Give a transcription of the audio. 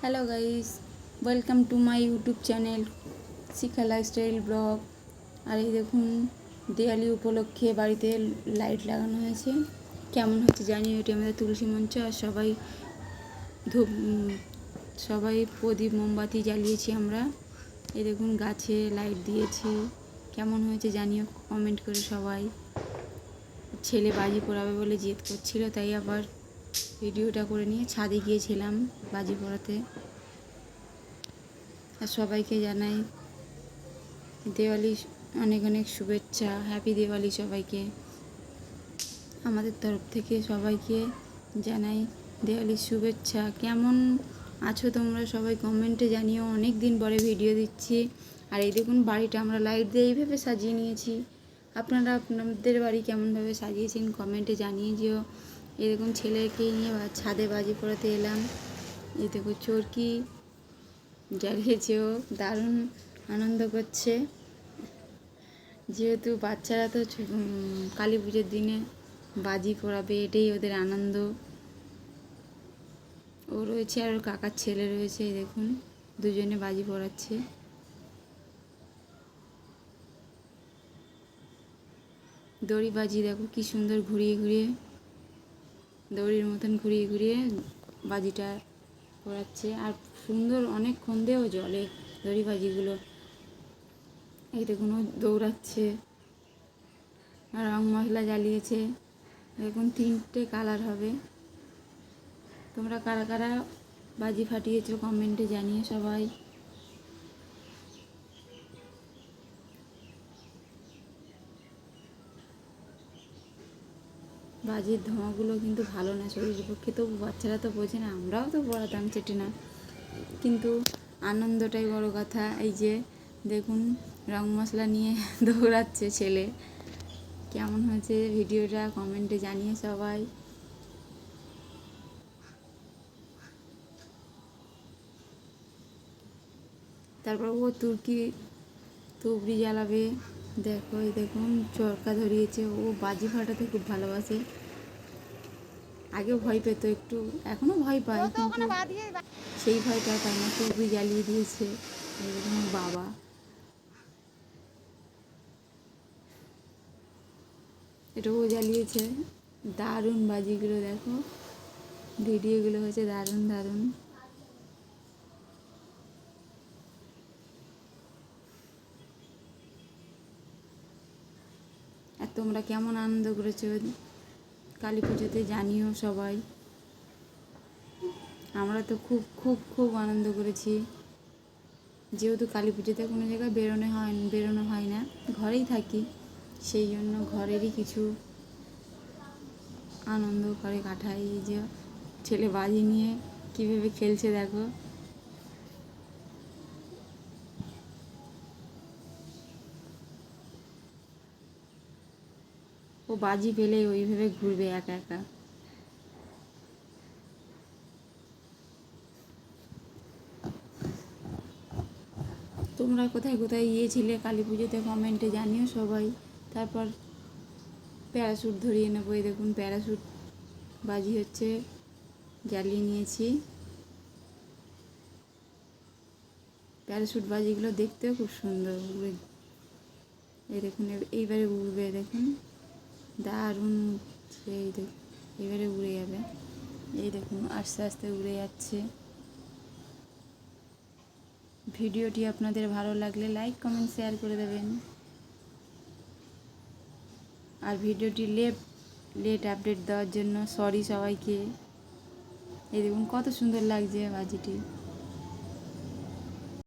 Hello guys, welcome to my YouTube channel Shikha lifestyle blog. আর এই দেখুন, দিওয়ালি উপলক্ষে বাড়িতে লাইট লাগানো হয়েছে। কেমন হচ্ছে জানি। এটি আমাদের তুলসী মঞ্চ। আর ধূপ সবাই প্রদীপ মোমবাতি জ্বালিয়েছি আমরা। এই দেখুন, গাছে লাইট দিয়েছি। কেমন হয়েছে জানিও কমেন্ট করে সবাই। ছেলে বাজি পোড়াবে বলে জেদ করছিল, তাই আবার ভিডিওটা করে নিয়ে ছাদে গিয়েছিলাম বাজি পোড়াতে। আর সবাইকে জানাই দিওয়ালি অনেক অনেক শুভেচ্ছা। হ্যাপি দিওয়ালি সবাইকে। আমাদের তরফ থেকে সবাইকে জানাই দিওয়ালির শুভেচ্ছা। কেমন আছো তোমরা সবাই কমেন্টে জানিও। অনেক দিন পরে ভিডিও দিচ্ছি। আর এই দেখুন, বাড়িটা আমরা লাইট দিয়ে এইভাবে সাজিয়ে নিয়েছি। আপনারা আপনাদের বাড়ি কেমনভাবে সাজিয়েছেন কমেন্টে জানিয়ে যেও। এই দেখুন, ছেলেকে নিয়ে ছাদে বাজি পোড়াতে এলাম। এই দেখুন, চরকি জ্বালিয়েছে, ও দারুণ আনন্দ করছে। যেহেতু বাচ্চারা তো কালী পুজোর দিনে বাজি পোড়াবে, এটাই ওদের আনন্দ। ও রয়েছে আর ওর কাকার ছেলে রয়েছে। এই দেখুন, দুজনে বাজি পোড়াচ্ছে। দড়ি বাজি দেখো কি সুন্দর ঘুরিয়ে ঘুরিয়ে, দড়ির মতন ঘুরিয়ে ঘুরিয়ে বাজিটা পোড়াচ্ছে। আর সুন্দর অনেকক্ষণ দিয়েও জ্বলে দড়ি বাজিগুলো। এই দেখুন, ও দৌড়াচ্ছে। আর রং মশলা জ্বালিয়েছে। দেখুন, 3টে কালার হবে। তোমরা কারা কারা বাজি ফাটিয়েছো কমেন্টে জানিয়ে সবাই। বাজির ধোঁয়াগুলো কিন্তু ভালো না শরীরের পক্ষে। তো বাচ্চারা তো বোঝে না, আমরাও তো পড়াতাম চেটে না, কিন্তু আনন্দটাই বড় কথা। এই যে দেখুন, রং মশলা নিয়ে দৌড়াচ্ছে ছেলে। কেমন হয়েছে ভিডিওটা কমেন্টে জানিয়ে সবাই। তারপর ও তুবড়ি জ্বালাবে। দেখো, এই দেখুন, চরকা ধরিয়েছে। ও বাজি ফাটাতে খুব ভালোবাসে। আগেও ভয় পেত একটু, এখনও ভয় পায়, কিন্তু সেই ভয়টা পায় না। তুবড়ি জ্বালিয়ে দিয়েছে। এই দেখুন, বাবা এটাও জ্বালিয়েছে। দারুণ বাজিগুলো দেখো, ভিডিওগুলো হয়েছে দারুণ দারুণ। আর তোমরা কেমন আনন্দ করেছো কালী পুজোতে জানিও সবাই। আমরা তো খুব খুব খুব আনন্দ করেছি। যেহেতু কালী পুজোতে কোনো জায়গায় বেরোনো হয় না, ঘরেই থাকি, সেই জন্য ঘরেরই কিছু আনন্দ করে কাটাই। এই যে ছেলে বাজি নিয়ে কীভাবে খেলছে দেখো। ও বাজি পেলে ওইভাবে ঘুরবে একা একা। তোমরা কোথায় কোথায় গিয়েছিলে কালী পুজোতে কমেন্টে জানিও সবাই। তারপর প্যারাশুট ধরিয়ে নেবো। এই দেখুন, প্যারাশুট বাজি হচ্ছে, জ্বালিয়ে নিয়েছি। প্যারাশুট বাজিগুলো দেখতেও খুব সুন্দর উড়ে। এই দেখুন, এইবারে উড়বে। দেখুন, দারুণ। এই দেখুন, এবারে উড়ে যাবে। এই দেখুন, আস্তে আস্তে উড়ে যাচ্ছে। ভিডিওটি আপনাদের ভালো লাগলে লাইক কমেন্ট শেয়ার করে দেবেন। আর ভিডিওটি লেট আপডেট দেওয়ার জন্য সরি সবাইকে। এই দেখুন, কত সুন্দর লাগছে বাজিটি।